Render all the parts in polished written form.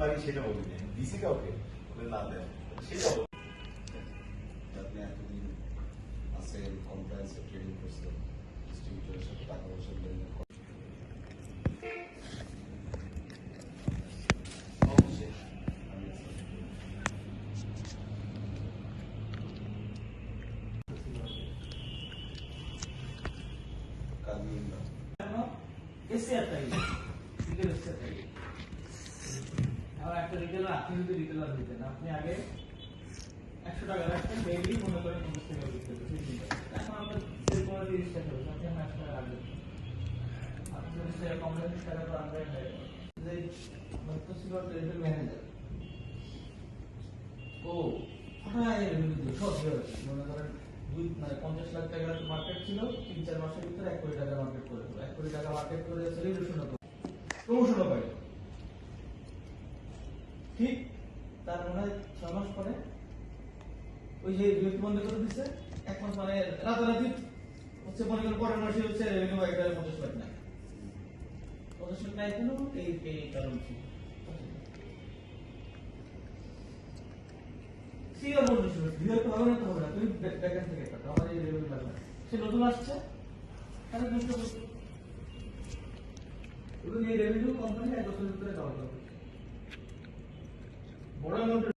পারি সেটা বলি না, দিছি কাউকে বলে না দেয় সেটা বলি। আপনি এতদিন আছেন, কমপ্লায়েন্সে ট্রেনিং করছেন, ডিস্ট্রিবিউটরের সাথে টাকা পয়সা লেনদেন অবশ্যই আপনি আগে 100 টাকা রাখতেন, ডেইলি মনে করেন 50 টাকা বিক্রি করতে, এখন আপনার 30 টাকা হচ্ছে, আপনি 100 টাকা রাখবেন, আপনি 40 টাকা কম রাখেন, টাকা তো আমরা লেভেল ম্যানেজার ও হঠাৎ সব মনে করেন 50 লাখ টাকা মার্কেট ছিল, 3-4 মাসের ভিতরে 1 কোটি টাকা মার্কেট করে দেবো, 1 কোটি টাকা মার্কেট করে সেলিব্রেশনও প্রমোশনও পাই, ঠিক তার মনে হয় 6 মাস পরে ওই যে বিরক্তি বন্ধ করে দিচ্ছে, 1 মাস মানে রাতারাতি হচ্ছে, মনে করেন পরের মাসে হচ্ছে রেভিনিউ 50 লাখ না, 50 লাখ নাই কেন, এই কারণ ছিল সিওর বলতে শুরু বিরক্ত হবে না, তো হবে না, তুমি ব্যাকএন্ড থেকে কাটো, আমার এই রেভিনিউ লাগবে, সে নতুন আসছে তাহলে দুষ্ট করছে, এবং এই রেভিনিউ কোম্পানি 1 বছরের ভিতরে কভার করবে, বড় অ্যামাউন্টের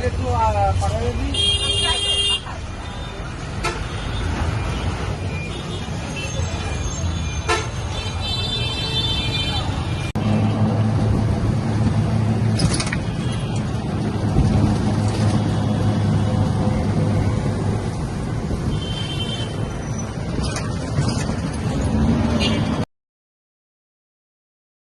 একটু পাঠাবে দিই।